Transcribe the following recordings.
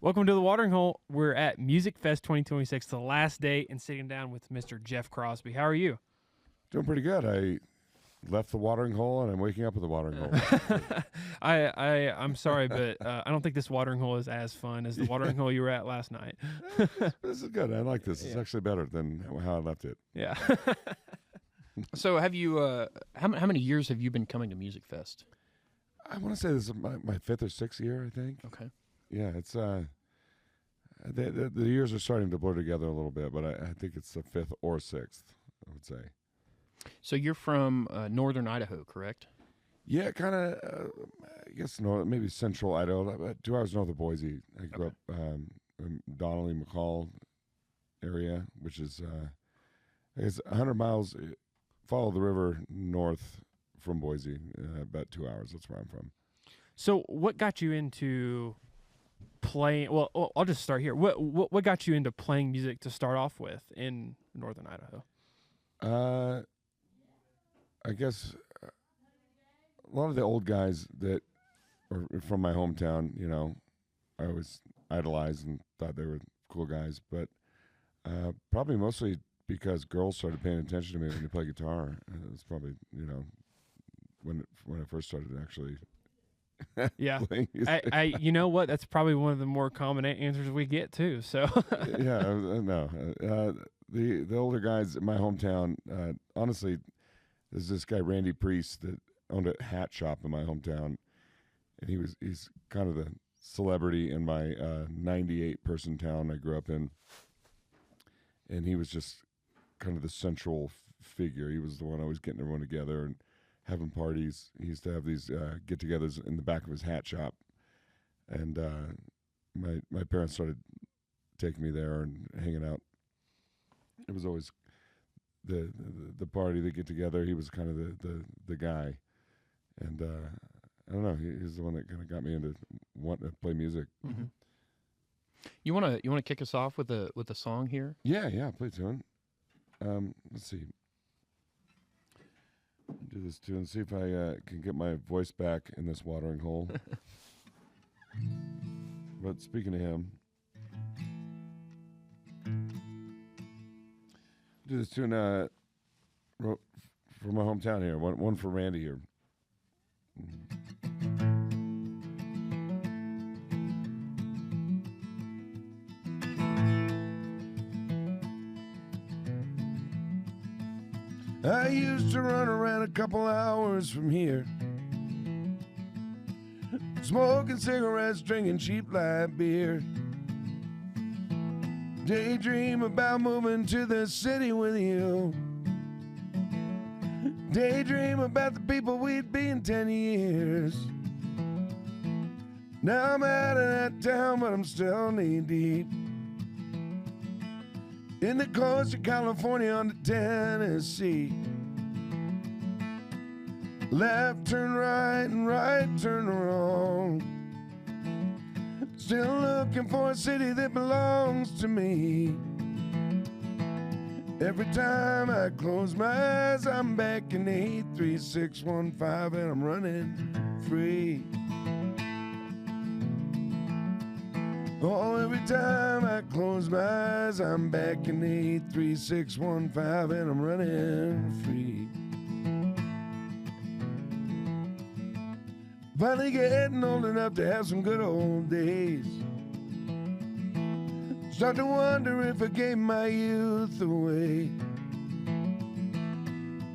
Welcome to the Watering Hole. We're at Musicfest 2026, the last day, and sitting down with Mr. Jeff Crosby. How are you? Doing pretty good. I left the watering hole, and I'm waking up with the watering hole. I'm sorry, but I don't think this watering hole is as fun as the watering hole you were at last night. This is good. I like this. It's actually better than how I left it. Yeah. So have you, how many years have you been coming to Musicfest? I want to say this is my fifth or sixth year, I think. Okay. Yeah, it's the years are starting to blur together a little bit, but I think it's the fifth or sixth, I would say. So you're from northern Idaho, correct? Yeah, kind of, I guess, maybe central Idaho, about 2 hours north of Boise. I grew up in Donnelly, McCall area, which is, I guess, 100 miles, follow the river north from Boise, about 2 hours. That's where I'm from. So what got you into playing? Well, I'll just start here. What got you into playing music to start off with in northern Idaho? I guess a lot of the old guys that are from my hometown, I always idolized and thought they were cool guys, but probably mostly because girls started paying attention to me when you play guitar. It was probably, when I first started actually Yeah. playing music. I you know what? That's probably one of the more common answers we get too. So Yeah, no. The older guys in my hometown, honestly, there's this guy Randy Priest that owned a hat shop in my hometown, and he's kind of the celebrity in my 98 person town I grew up in, and he was just kind of the central figure. He was the one always getting everyone together and having parties. He used to have these get-togethers in the back of his hat shop, and my parents started taking me there and hanging out. It was always the party, the get together. He was kind of the guy, and I don't know. He's the one that kind of got me into wanting to play music. Mm-hmm. You wanna kick us off with a song here? Yeah, play a tune. Let's see. Do this tune. See if I can get my voice back in this watering hole. But speaking of him, do this tune from my hometown here. One for Randy here. I used to run around a couple hours from here, smoking cigarettes, drinking cheap light beer. Daydream about moving to the city with you. Daydream about the people we'd be in 10 years. Now I'm out of that town, but I'm still knee deep in the coast of California on to Tennessee. Left turn right and right turn wrong. Still looking for a city that belongs to me. Every time I close my eyes, I'm back in 83615 and I'm running free. Oh, every time I close my eyes, I'm back in 83615 and I'm running free. Finally getting old enough to have some good old days. Start to wonder if I gave my youth away.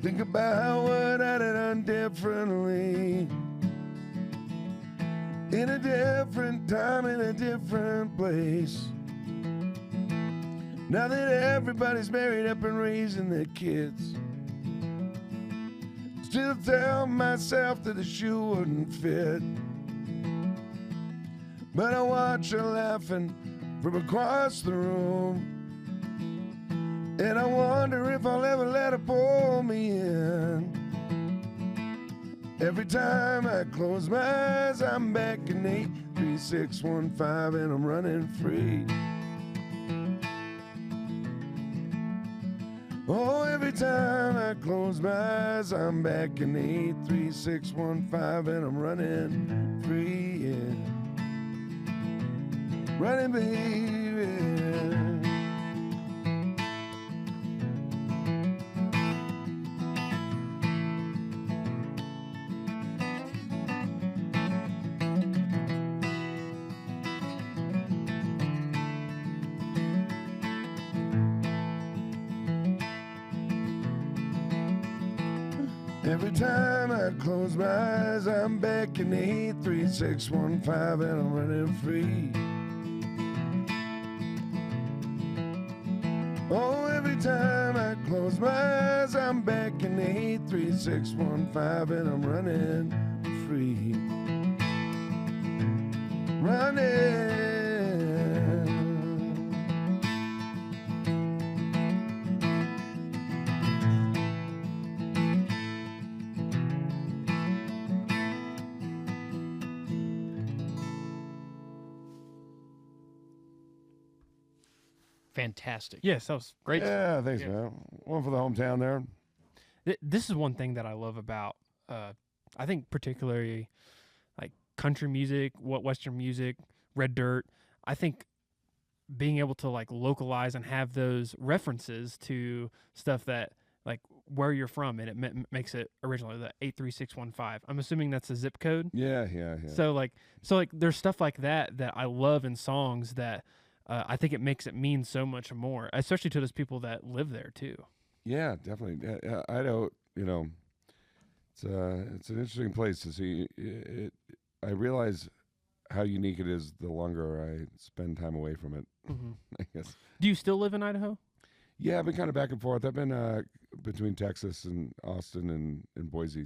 Think about what I'd have done differently. In a different time, in a different place. Now that everybody's married up and raising their kids, still tell myself that the shoe wouldn't fit. But I watch her laughing from across the room, and I wonder if I'll ever let her pull me in. Every time I close my eyes, I'm back in 83615 and I'm running free. Oh, every time I close my eyes, I'm back in 83615 and I'm running free, yeah. running, baby. Every time I close my eyes, I'm back in 83615 and I'm running free. Oh, every time I close my eyes, I'm back in 83615 and I'm running free. Running. Fantastic. Yes, that was Great. Yeah, thanks, man. One for the hometown there. This is one thing that I love about, I think particularly like country music, Western music, Red Dirt. I think being able to like localize and have those references to stuff that like where you're from, and it makes it originally the 83615. I'm assuming that's a zip code. Yeah. So like there's stuff like that I love in songs that I think it makes it mean so much more, especially to those people that live there too. Yeah, definitely. Idaho, you know, it's an interesting place to see. I realize how unique it is the longer I spend time away from it. Mm-hmm. I guess. Do you still live in Idaho? Yeah, I've been kind of back and forth. I've been between Texas and Austin and Boise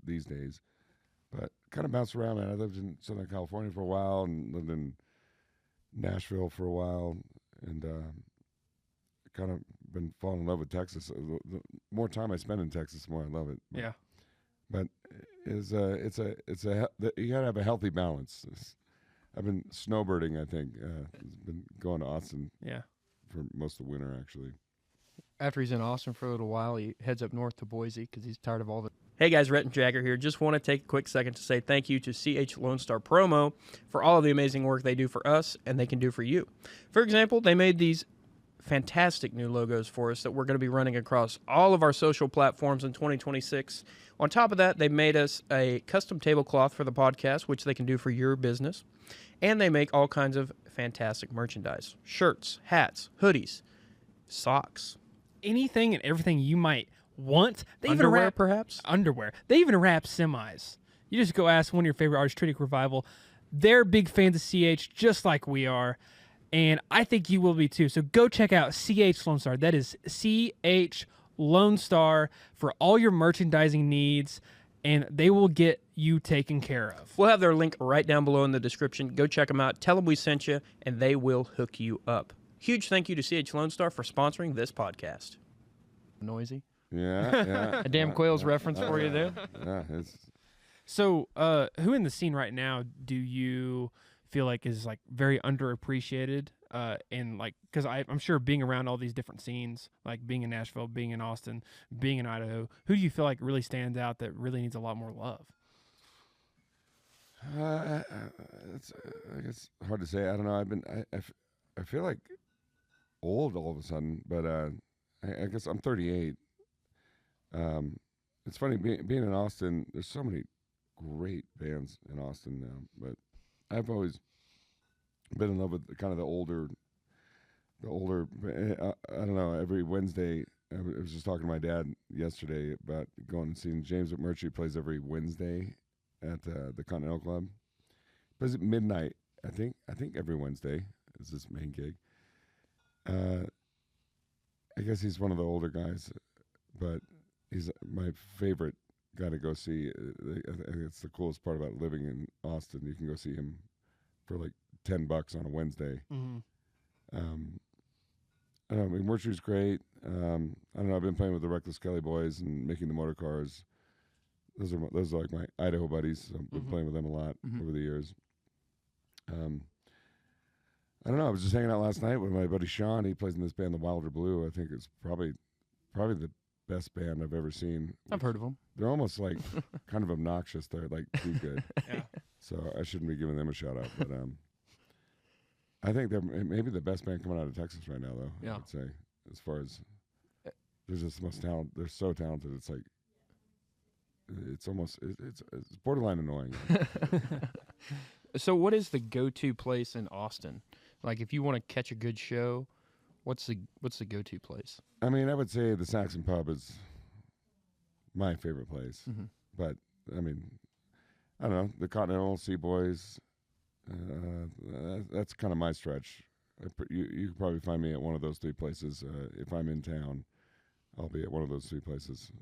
these days, but kind of bounced around, man. I lived in Southern California for a while and lived in Nashville for a while, and kind of been falling in love with Texas. The more time I spend in Texas, the more I love it. Yeah. But you gotta have a healthy balance. I've been snowbirding. I think been going to Austin. Yeah. For most of the winter, actually. After he's in Austin for a little while, he heads up north to Boise because he's tired of all the... Hey guys, Rhett and Jager here. Just want to take a quick second to say thank you to CH Lonestar Promo for all of the amazing work they do for us and they can do for you. For example, they made these fantastic new logos for us that we're going to be running across all of our social platforms in 2026. On top of that, they made us a custom tablecloth for the podcast, which they can do for your business. And they make all kinds of fantastic merchandise. Shirts, hats, hoodies, socks. Anything and everything you might want. They Underwear, even wrap perhaps? Underwear. They even wrap semis. You just go ask one of your favorite artists, Tritic Revival. They're big fans of CH, just like we are. And I think you will be too. So go check out CH Lonestar. That is CH Lonestar for all your merchandising needs, and they will get you taken care of. We'll have their link right down below in the description. Go check them out. Tell them we sent you, and they will hook you up. Huge thank you to CH Lonestar for sponsoring this podcast. Noisy. Yeah. A damn Quails reference for you there. Yeah, it's So, who in the scene right now do you feel like is like very underappreciated? And like, because I'm sure being around all these different scenes, like being in Nashville, being in Austin, being in Idaho, who do you feel like really stands out that really needs a lot more love? it's hard to say. I don't know. I feel like old all of a sudden, but I guess I'm 38. It's funny being in Austin. There's so many great bands in Austin now, but I've always been in love with kind of the older. I don't know. Every Wednesday, I was just talking to my dad yesterday about going and seeing James McMurtry plays every Wednesday at the Continental Club. Plays at midnight. I think every Wednesday is his main gig. I guess he's one of the older guys, but he's my favorite guy to go see. I think it's the coolest part about living in Austin. You can go see him for like $10 on a Wednesday. Mm-hmm. I don't know. I mean, Murtry's great. I don't know. I've been playing with the Reckless Kelly Boys and making the motor cars. Those are like my Idaho buddies. So I've been playing with them a lot over the years. I don't know. I was just hanging out last night with my buddy Sean. He plays in this band, The Wilder Blue. I think it's probably the best band I've ever seen. I've heard of them. They're almost like kind of obnoxious. They're like too good. Yeah. So I shouldn't be giving them a shout out. But I think they're maybe the best band coming out of Texas right now, though. Yeah. I would say, as far as there's just the most talent. They're so talented. It's like it's almost it's borderline annoying. So, what is the go-to place in Austin? Like, if you want to catch a good show, what's the go-to place? I mean, I would say the Saxon Pub is my favorite place. Mm-hmm. But I mean, I don't know, the Continental, Sea Boys. That's kind of my stretch. You could probably find me at one of those three places. If I'm in town, I'll be at one of those three places.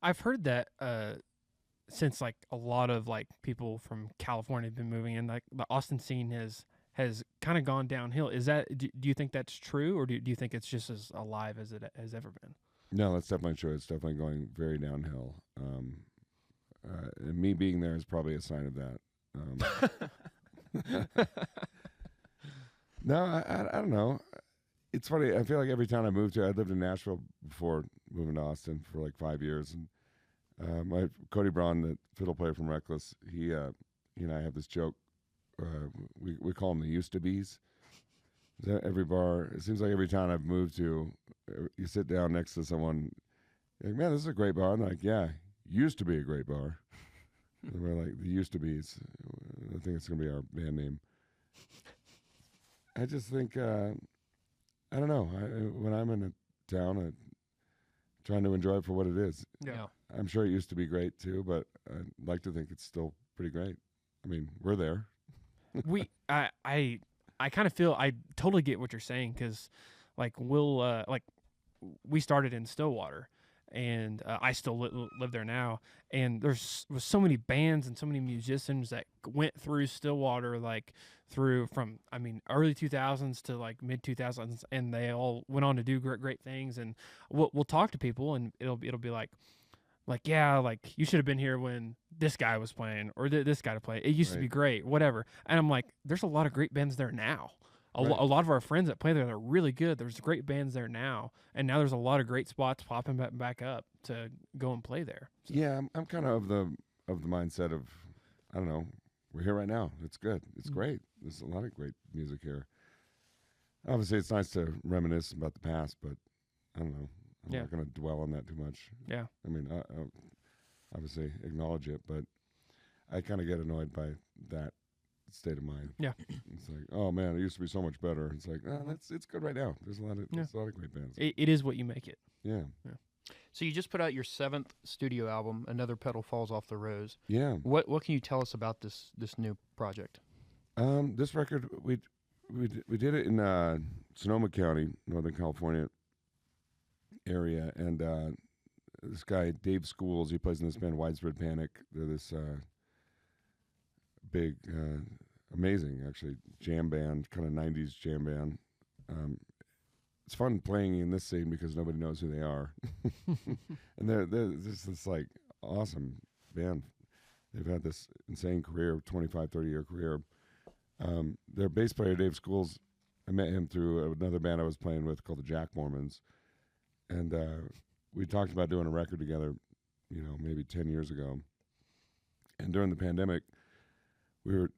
I've heard that since like a lot of like people from California have been moving in, like the Austin scene has kind of gone downhill. Is that do you think that's true, or do you think it's just as alive as it has ever been? No, that's definitely true. It's definitely going very downhill. And me being there is probably a sign of that. No, I don't know. It's funny. I feel like every town I moved to, I lived in Nashville before moving to Austin for like 5 years, and my Cody Braun, the fiddle player from Reckless, he and I have this joke. We call them the used to be's. Every bar, it seems like every town I've moved to, you sit down next to someone, you're like, man, this is a great bar. And they're like, yeah, used to be a great bar. And we're like, the used to be's. I think it's going to be our band name. I just think, I don't know. When I'm in a town, I'm trying to enjoy it for what it is. Yeah. I'm sure it used to be great too, but I'd like to think it's still pretty great. I mean, we're there. I kind of feel I totally get what you're saying, because like we started in Stillwater, and I still live there now, and was so many bands and so many musicians that went through Stillwater, like from early 2000s to like mid 2000s, and they all went on to do great things. And we'll talk to people, and it'll be like yeah, like you should have been here when this guy was playing, or this guy to play. It used to be great, whatever. And I'm like, there's a lot of great bands there now. A lot of our friends that play there are really good. There's great bands there now, and now there's a lot of great spots popping back up to go and play there. So. Yeah, I'm kind of the mindset of, I don't know, we're here right now. It's good. It's great. There's a lot of great music here. Obviously, it's nice to reminisce about the past, but I don't know. I'm not going to dwell on that too much. Yeah. I mean, I obviously acknowledge it, but I kind of get annoyed by that state of mind. Yeah. It's like, oh man, it used to be so much better. It's like, it's good right now. There's a lot of great bands. It is what you make it. Yeah. So you just put out your 7th studio album, Another Petal Falls Off the Rose. Yeah. What can you tell us about this new project? This record, we did it in Sonoma County, Northern California area, and this guy Dave Schools, he plays in this band Widespread Panic. They're this big, amazing actually jam band, kind of 90s jam band. It's fun playing in this scene because nobody knows who they are, and they're just this like awesome band. They've had this insane career, 25-30 year career. Their bass player Dave Schools, I met him through another band I was playing with called the Jack Mormons. And we talked about doing a record together, maybe 10 years ago. And during the pandemic, we were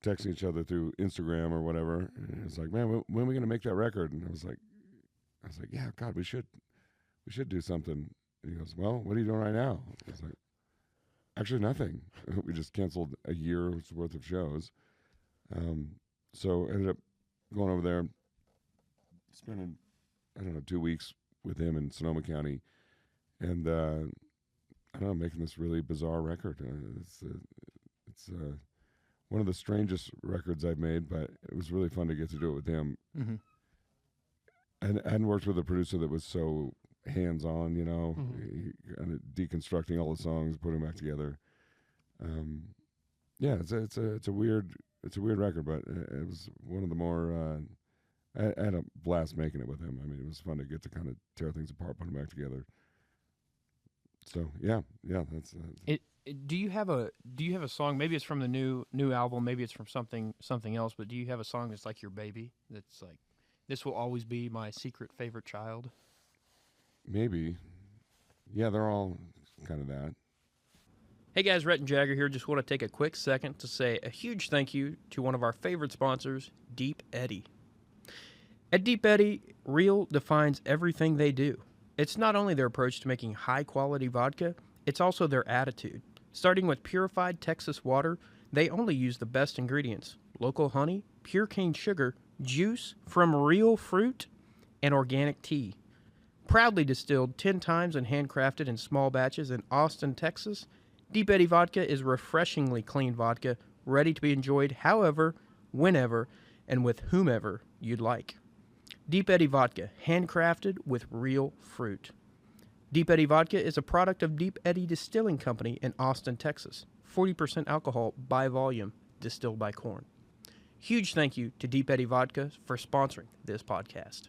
texting each other through Instagram or whatever. And it was like, man, when are we going to make that record? And I was like, yeah, God, we should do something. And he goes, well, what are you doing right now? I was like, actually nothing. We just canceled a year's worth of shows. So I ended up going over there, spending, 2 weeks with him in Sonoma County, and I don't know, making this really bizarre record. It's one of the strangest records I've made, but it was really fun to get to do it with him. Mm-hmm. And I hadn't worked with a producer that was so hands-on, kind of deconstructing all the songs, putting them back together. Yeah, it's a weird record, but it was one of the more. I had a blast making it with him. I mean, it was fun to get to kind of tear things apart, put them back together. So yeah, that's it. Do you have a song? Maybe it's from the new album. Maybe it's from something else. But do you have a song that's like your baby? That's like, this will always be my secret favorite child. Maybe. Yeah, they're all kind of that. Hey guys, Rhett and Jager here. Just want to take a quick second to say a huge thank you to one of our favorite sponsors, Deep Eddy. At Deep Eddy, real defines everything they do. It's not only their approach to making high-quality vodka, it's also their attitude. Starting with purified Texas water, they only use the best ingredients: local honey, pure cane sugar, juice from real fruit, and organic tea. Proudly distilled 10 times and handcrafted in small batches in Austin, Texas, Deep Eddy Vodka is refreshingly clean vodka, ready to be enjoyed however, whenever, and with whomever you'd like. Deep Eddy Vodka, handcrafted with real fruit. Deep Eddy Vodka is a product of Deep Eddy Distilling Company in Austin, Texas. 40% alcohol by volume, distilled by corn. Huge thank you to Deep Eddy Vodka for sponsoring this podcast.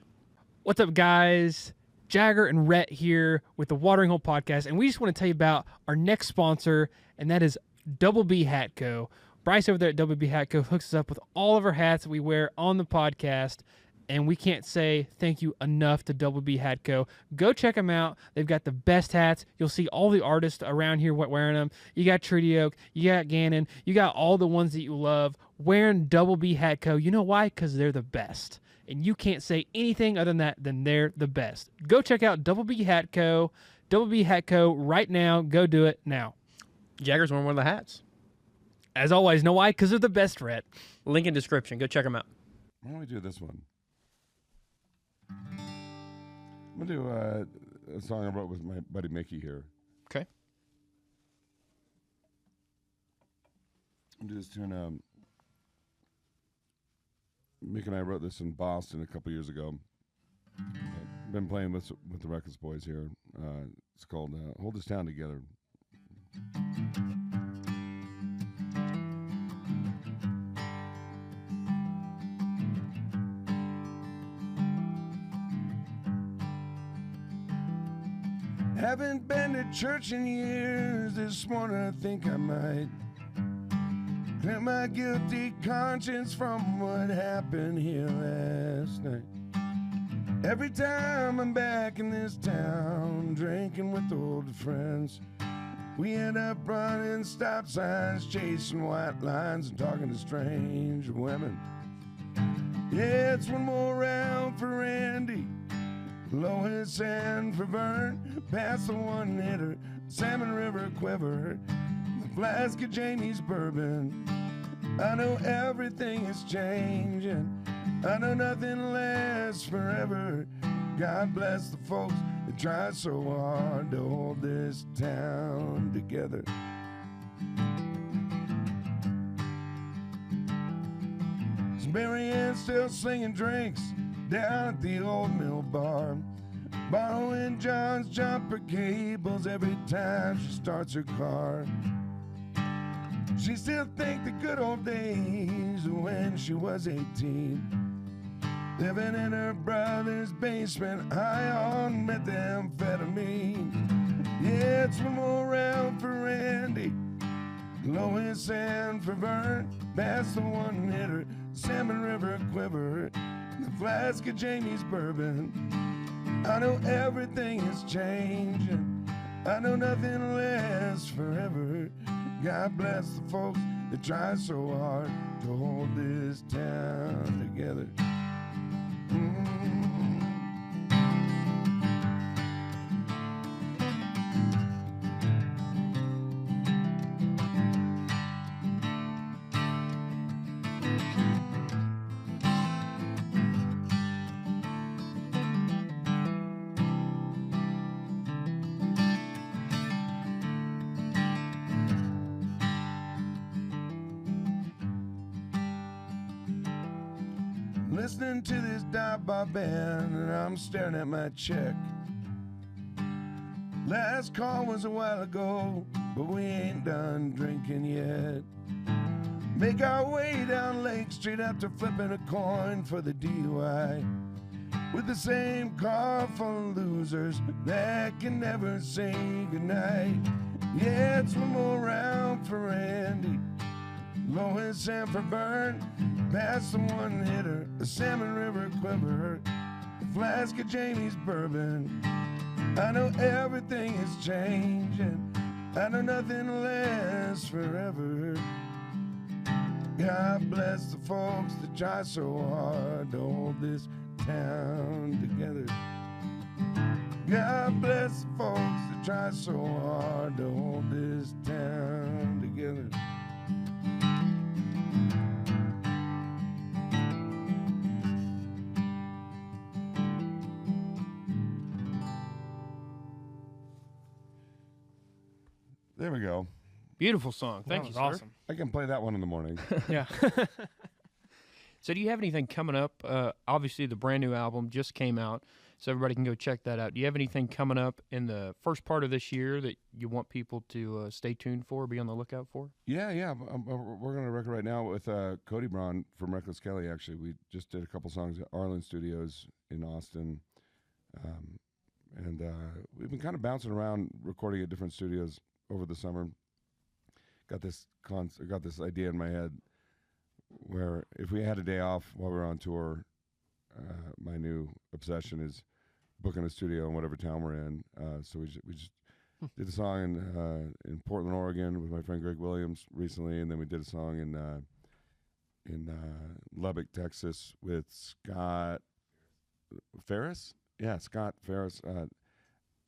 What's up, guys? Jagger and Rhett here with the Watering Hole Podcast, and we just want to tell you about our next sponsor, and that is Double B Hat Co. Bryce over there at Double B Hat Co. hooks us up with all of our hats that we wear on the podcast, and we can't say thank you enough to Double B Hat Co. Go check them out. They've got the best hats. You'll see all the artists around here wearing them. You got Treaty Oak. You got Gannon. You got all the ones that you love wearing Double B Hat Co. You know why? Because they're the best. And you can't say anything other than they're the best. Go check out Double B Hat Co. Double B Hat Co. right now. Go do it now. Jagger's wearing one of the hats. As always, know why? Because they're the best, Rhett. Link in description. Go check them out. Why don't we do this one? I'm going to do a song I wrote with my buddy Mickey here. Okay. I'm going to do this tune. Mick and I wrote this in Boston a couple years ago. I've been playing with the Records boys here. It's called Hold This Town Together. Haven't been to church in years. This morning I think I might clear my guilty conscience from what happened here last night. Every time I'm back in this town, drinking with old friends, we end up running stop signs, chasing white lines, and talking to strange women. Yeah, it's one more round for Randy, Lois and for Vern, past the one-hitter, Salmon River Quiver, the flask of Jamie's bourbon. I know everything is changing, I know nothing lasts forever. God bless the folks that try so hard to hold this town together. So Mary Ann's still slinging drinks down at the old mill bar, borrowing John's jumper cables every time she starts her car. She still thinks the good old days when she was 18, living in her brother's basement, high on methamphetamine. Yeah, it's one more round for Randy, Lois and for Vern, past the one-hitter, Salmon River Quiver, the flask of Jamie's bourbon. I know everything is changing, I know nothing lasts forever. God bless the folks that try so hard to hold this town together. Listening to this dive bar band, and I'm staring at my check. Last call was a while ago, but we ain't done drinking yet. Make our way down Lake Street after flipping a coin for the DUI, with the same car full of losers that can never say goodnight. Yeah, it's one more round for Randy, Lois and for Vern, past the one-hitter, the Salmon River Quiver, the flask of Jamie's bourbon. I know everything is changing, I know nothing lasts forever. God bless the folks that try so hard to hold this town together. God bless the folks that try so hard to hold this town together. There we go. Beautiful song. Thank you, was sir. awesome. I can play that one in the morning. Yeah. So do you have anything coming up? Obviously, the brand new album just came out, so everybody can go check that out. Do you have anything coming up in the first part of this year that you want people to stay tuned for, be on the lookout for? Yeah. We're on a record right now with Cody Braun from Reckless Kelly, actually. We just did a couple songs at Arlen Studios in Austin. And we've been kind of bouncing around recording at different studios over the summer. Got this idea in my head where if we had a day off while we were on tour, my new obsession is booking a studio in whatever town we're in. So we just did a song in Portland, Oregon with my friend Greg Williams recently, and then we did a song in Lubbock, Texas with Scott Ferris. Yeah, Scott Ferris.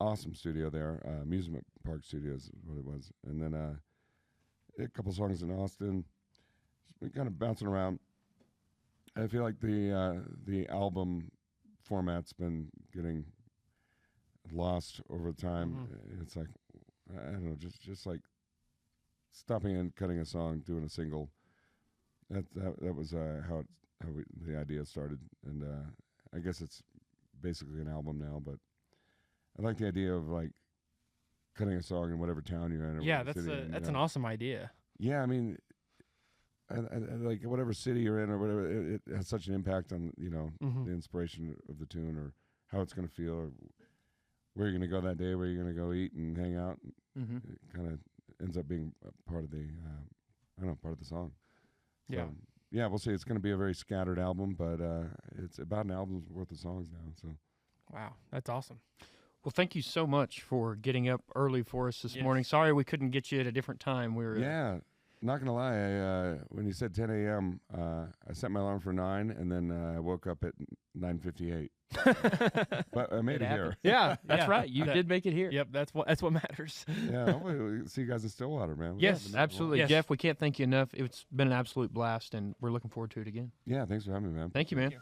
Awesome studio there. Amusement Park Studios is what it was. And then a couple songs in Austin. Just been kind of bouncing around. I feel like the album format's been getting lost over time. It's like, I don't know, just like stopping and cutting a song, doing a single. That was how the idea started, and I guess it's basically an album now. But I like the idea of like cutting a song in whatever town you're in. Or Yeah, whatever city, that's an awesome idea. Yeah, I mean, I like whatever city you're in or whatever, it has such an impact on the inspiration of the tune or how it's going to feel or where you're going to go that day, where you're going to go eat and hang out. It kind of ends up being a part of the part of the song. So, Yeah. Yeah, we'll see. It's going to be a very scattered album, but it's about an album's worth of songs now. So, Wow, that's awesome. Well, thank you so much for getting up early for us this morning. Sorry we couldn't get you at a different time. We were not gonna lie. When you said 10 a.m., I set my alarm for 9, and then I woke up at 9:58. But I made it here. Yeah, that's right. You did make it here. Yep, that's what matters. Yeah, hopefully we'll see you guys in Stillwater, man. Yes, absolutely. Yes. Jeff, we can't thank you enough. It's been an absolute blast, and we're looking forward to it again. Yeah, thanks for having me, man. Thank you, man. you.